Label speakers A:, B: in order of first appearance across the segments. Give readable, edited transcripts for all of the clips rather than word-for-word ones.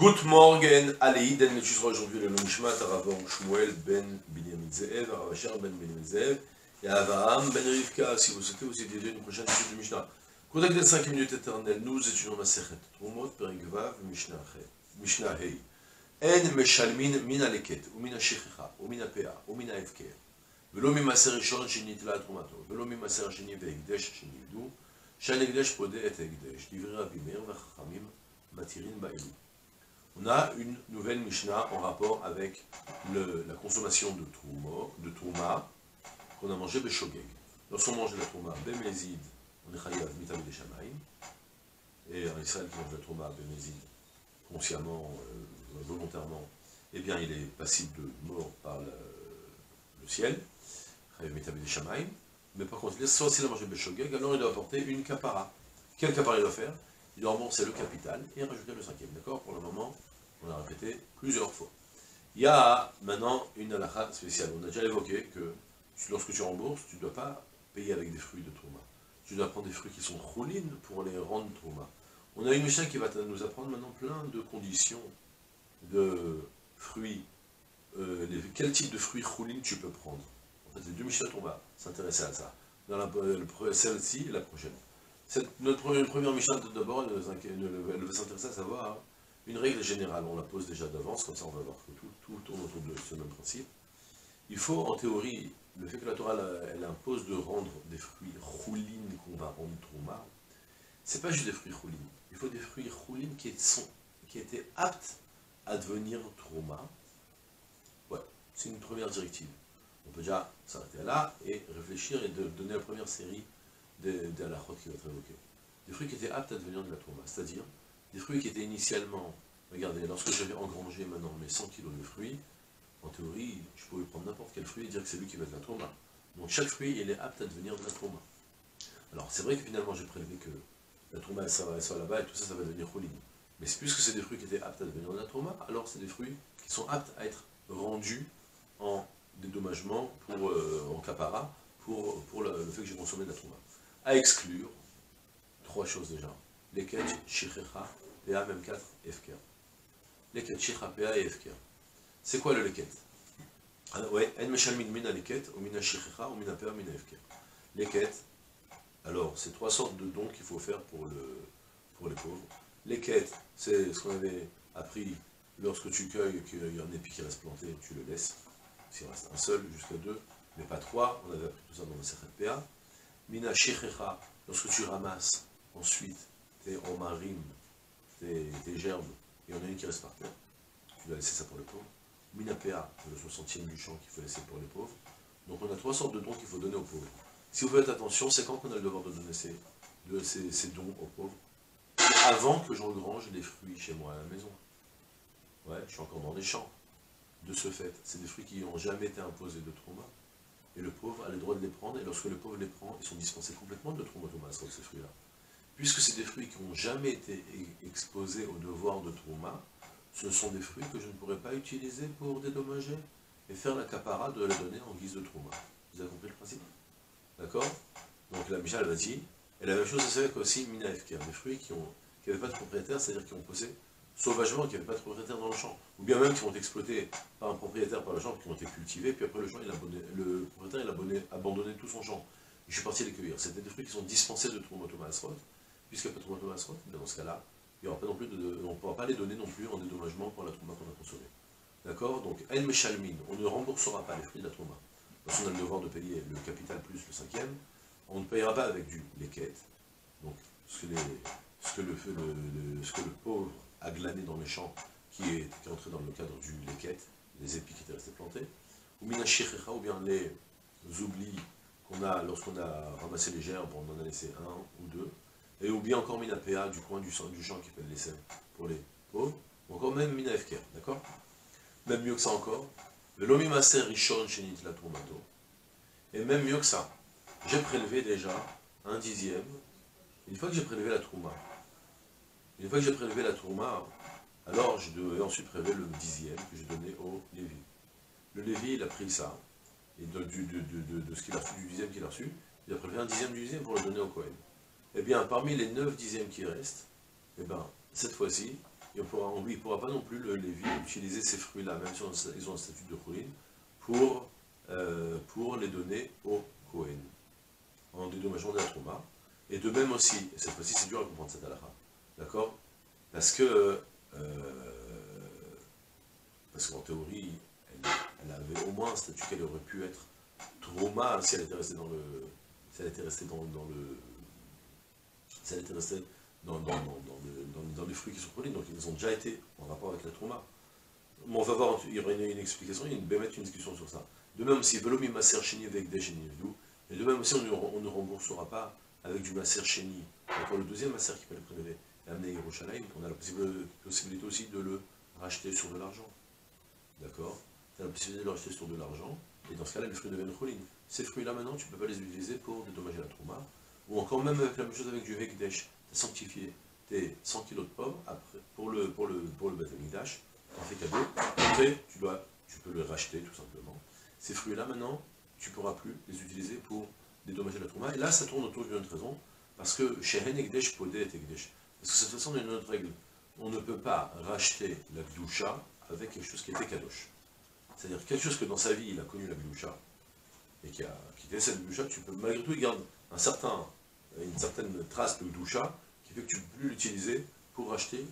A: Good morning, Aleïd, elle étudiera aujourd'hui le Nishmat, Rav Shmuel ben Binyamin Zeev, Rav Asher ben Binyamin Zeev, et Avraham ben Rivka. Si vous souhaitez vous étudier une prochaine étude du Mishnah. Contact des 5 minutes éternelles, nous étudions la Sechet Trumot, Perek Vav, Mishnah Hei. En meshalmin min aleket, ou min השכחה, ou min הפאה, ou min ההפקר. ולא ממעשר ראשון שנתלה תרומתו, ולא ממעשר שני והקדש שנבדו, שההקדש פודה את ההקדש, דברי רבי מאיר והחכמים מתירין באלו. On a une nouvelle Mishnah en rapport avec la consommation de Trouma qu'on a mangé Beshogeg. Lorsqu'on mange de la Trouma Bemezid, on est chayav mitav des Shamaim, et en Israël qui mange la Trouma Bemezid consciemment, volontairement, eh bien il est passible de mort par le ciel, chayav mitav des Shamaim, mais par contre, soit s'il a mangé Beshogeg, alors il doit apporter une kapara. Quel kapara il doit faire? Il doit rembourser le capital et rajouter le cinquième, d'accord? Pour le moment, on a répété plusieurs fois. Il y a maintenant une halakha spéciale. On a déjà évoqué que lorsque tu rembourses, tu ne dois pas payer avec des fruits de Trouma. Tu dois prendre des fruits qui sont choulines pour les rendre Trouma. On a une Mishnah qui va nous apprendre maintenant plein de conditions de fruits. Quel type de fruits choulines tu peux prendre. En fait, les deux Mishnah, on va s'intéresser à ça. Dans celle-ci et la prochaine. Notre première Mishnah, d'abord, elle va s'intéresser à savoir une règle générale. On la pose déjà d'avance, comme ça on va voir que tout tourne autour de ce même principe. Il faut, en théorie, le fait que la Torah, elle impose de rendre des fruits choulines qu'on va rendre trouma, c'est pas juste des fruits choulines. Il faut des fruits choulines qui étaient aptes à devenir trouma. Ouais, c'est une première directive. On peut déjà s'arrêter là et réfléchir et donner la première série de la chôte qui va être évoquée. Des fruits qui étaient aptes à devenir de la trouma, c'est-à-dire des fruits qui étaient initialement, regardez, lorsque j'avais engrangé maintenant mes 100 kg de fruits, en théorie, je pouvais prendre n'importe quel fruit et dire que c'est lui qui va être de la trouma. Donc chaque fruit, il est apte à devenir de la trouma. Alors c'est vrai que finalement j'ai prélevé que la trouma, elle soit là-bas et tout ça, ça va devenir choline. Mais puisque c'est des fruits qui étaient aptes à devenir de la trouma, alors c'est des fruits qui sont aptes à être rendus en dédommagement, en capara, pour le fait que j'ai consommé de la trouma. À exclure, trois choses déjà. Leket, Shichecha, PA, même 4, Efker. Leket, Shichecha, PA et Efker. C'est quoi le leket? Ouais, En Meshalmin Mina Leket, ou Mina Shichecha, ou Mina PA, Mina Efker. Leket, alors, c'est trois sortes de dons qu'il faut faire pour les pauvres. Leket, c'est ce qu'on avait appris lorsque tu cueilles, qu'il y a un épi qui reste planté, tu le laisses. S'il reste un seul, jusqu'à deux, mais pas trois, on avait appris tout ça dans le Sechet PA. Mina Shichecha, lorsque tu ramasses ensuite tes omarim, tes gerbes, et on a une qui reste par terre, tu dois laisser ça pour les pauvres. Mina Pea, le 60e du champ qu'il faut laisser pour les pauvres. Donc on a trois sortes de dons qu'il faut donner aux pauvres. Si vous faites attention, c'est quand qu'on a le devoir de donner ces dons aux pauvres? Avant que j'engrange les fruits chez moi à la maison. Ouais, je suis encore dans les champs. De ce fait, c'est des fruits qui n'ont jamais été imposés de trauma. Et le pauvre a le droit de les prendre, et lorsque le pauvre les prend, ils sont dispensés complètement de trauma sur ces fruits-là. Puisque c'est des fruits qui n'ont jamais été exposés au devoir de trauma, ce sont des fruits que je ne pourrais pas utiliser pour dédommager et faire la capara de la donner en guise de trauma. Vous avez compris le principe? D'accord? Donc la Mishnah, elle va dire, et la même chose, c'est avec aussi Mina Efker, des fruits qui n'avaient pas de propriétaire, c'est-à-dire qui ont poussé sauvagement, qui n'avaient pas de propriétaire dans le champ, ou bien même qui ont été exploités par un propriétaire par le champ, qui ont été cultivés, puis après le propriétaire a abandonné tout son champ. Je suis parti les cueillir. C'était des fruits qui sont dispensés de Trouma Asrot, puisqu'il n'y a pas de Trouma Asrot, dans ce cas-là, il y aura pas non plus on ne pourra pas les donner non plus en dédommagement pour la Trouma qu'on a consommée. D'accord? Donc, En Meshalmin, on ne remboursera pas les fruits de la Trouma. Parce qu'on a le devoir de payer le capital plus le cinquième, on ne payera pas avec du leket, donc ce que le pauvre a glané dans les champs, qui est entré dans le cadre du leket, les épis qui étaient restés plantés, ou mina shichecha, ou bien les oublis qu'on a lorsqu'on a ramassé les gerbes, on en a laissé un ou deux, et ou bien encore mina PA du coin du champ qui peut le laisser pour les pauvres, ou encore même mina efker, d'accord? Même mieux que ça encore, le lomi maser rishon shenit la trumato, et même mieux que ça, j'ai prélevé déjà un dixième, une fois que j'ai prélevé la trouma. Une fois que j'ai prélevé la trouma, alors je devais ensuite prélever le dixième que j'ai donné au Lévi. Le Lévi, il a pris ça, et de ce qu'il a reçu, du dixième qu'il a reçu, il a prélevé un dixième du dixième pour le donner au Kohen. Eh bien, parmi les 9 dixièmes qui restent, eh bien, cette fois-ci, il ne pourra pas non plus le Lévi utiliser ces fruits-là, même si ils ont un statut de Choulin, pour les donner au Kohen, en dédommageant de la Trouma. Et de même aussi, et cette fois-ci c'est dur à comprendre cette halakha, d'accord? Parce qu'en théorie, elle avait au moins un statut qu'elle aurait pu être Trouma si elle était restée dans le... Si elle était restée dans le... Si elle était restée dans les fruits qui sont produits, donc ils ont déjà été en rapport avec la Trouma. Bon, on va voir, il y aura une explication, il va mettre une discussion sur ça. De même aussi, Velomi Maser Sheni avec des Sheni Vidou, et de même aussi, on ne remboursera pas avec du Maser Sheni. Pour le deuxième Maser qui peut être prélevé et amené à Yerushalayim, on a la possibilité aussi de le racheter sur de l'argent. D'accord? Tu as la possibilité de le racheter sur de l'argent, et dans ce cas-là, les fruits deviennent Cholin. Ces fruits-là, maintenant, tu ne peux pas les utiliser pour dédommager la Trouma, ou encore même avec la même chose avec du Hekdesh. Tu as sanctifié tes 100 kg de pommes après, pour le Beth Amikdash, tu en fais cadeau, après tu peux le racheter tout simplement. Ces fruits-là maintenant, tu ne pourras plus les utiliser pour dédommager la Trouma, et là ça tourne autour d'une autre raison, parce que Shehen Ekdesh Podé et Ekdesh. Parce que cette façon, il y a une autre règle, on ne peut pas racheter la Gdusha avec quelque chose qui était Kadosh. C'est-à-dire quelque chose que dans sa vie il a connu la Gdusha, et qui a quitté cette Gdusha, tu peux malgré tout, il garde une certaine trace de Gdusha, qui fait que tu ne peux plus l'utiliser pour racheter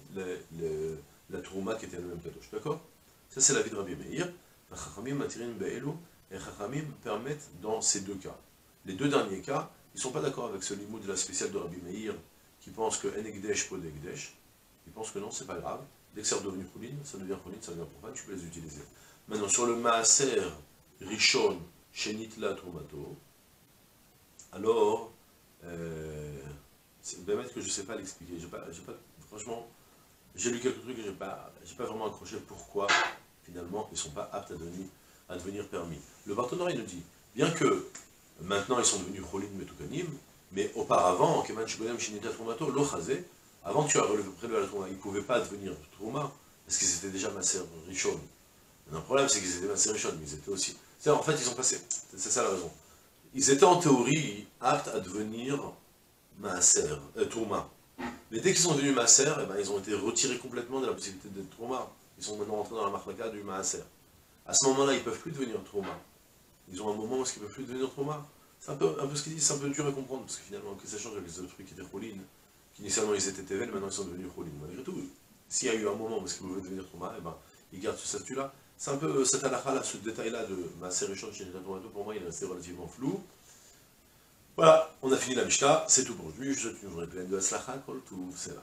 A: la Trouma qui était le même Kadosh. D'accord? Ça c'est la vie de Rabbi Meir. Chachamim matirin be'elu, et Chachamim permettent dans ces deux cas. Les deux derniers cas, ils ne sont pas d'accord avec ce limoud de la spéciale de Rabbi Meir, qui pense que En Ekdesh pod Ekdesh. Ils pensent que non, c'est pas grave. Dès que c'est redevenu Choulin, ça devient profane, tu peux les utiliser. Maintenant, sur le Maaser Rishon Shenitla Trumato, alors, c'est bien que je ne sais pas l'expliquer. Franchement, j'ai lu quelques trucs et je n'ai pas vraiment accroché pourquoi, finalement, ils ne sont pas aptes à devenir permis. Le Barthénora, il nous dit, bien que maintenant ils sont devenus Cholin Metukanim, mais auparavant, Keman Shigodem Shinita Trumato, Lochazé, avant que tu aies prélevé la Trouma, ils ne pouvaient pas devenir Trouma, parce qu'ils étaient déjà Maser Rishon. Le problème, c'est qu'ils étaient Maser Rishon, mais ils étaient aussi... En fait, ils sont passés, c'est ça la raison. Ils étaient en théorie aptes à devenir Maaser, Trouma. Mais dès qu'ils sont devenus Maaser, eh ben, ils ont été retirés complètement de la possibilité d'être Trouma. Ils sont maintenant rentrés dans la marlaka du Maaser. À ce moment-là, ils ne peuvent plus devenir Trouma. Ils ont un moment où ils ne peuvent plus devenir Trouma. C'est un peu ce qu'ils disent, c'est un peu dur à comprendre, parce que finalement, que ça change avec les autres trucs qui étaient Cholin, qu'initialement ils étaient Tevel, maintenant ils sont devenus Cholin. Malgré tout, s'il y a eu un moment où ils pouvaient devenir Trouma, eh ben, ils gardent ce statut-là. C'est un peu cette halakha-là, ce détail-là de Maaser Rishon chez les Tomato, pour moi, il est resté relativement flou. Voilà, on a fini la Mishnah, c'est tout pour aujourd'hui. Je souhaite une journée pleine de Hatzlacha, Kol Tuv, c'est là.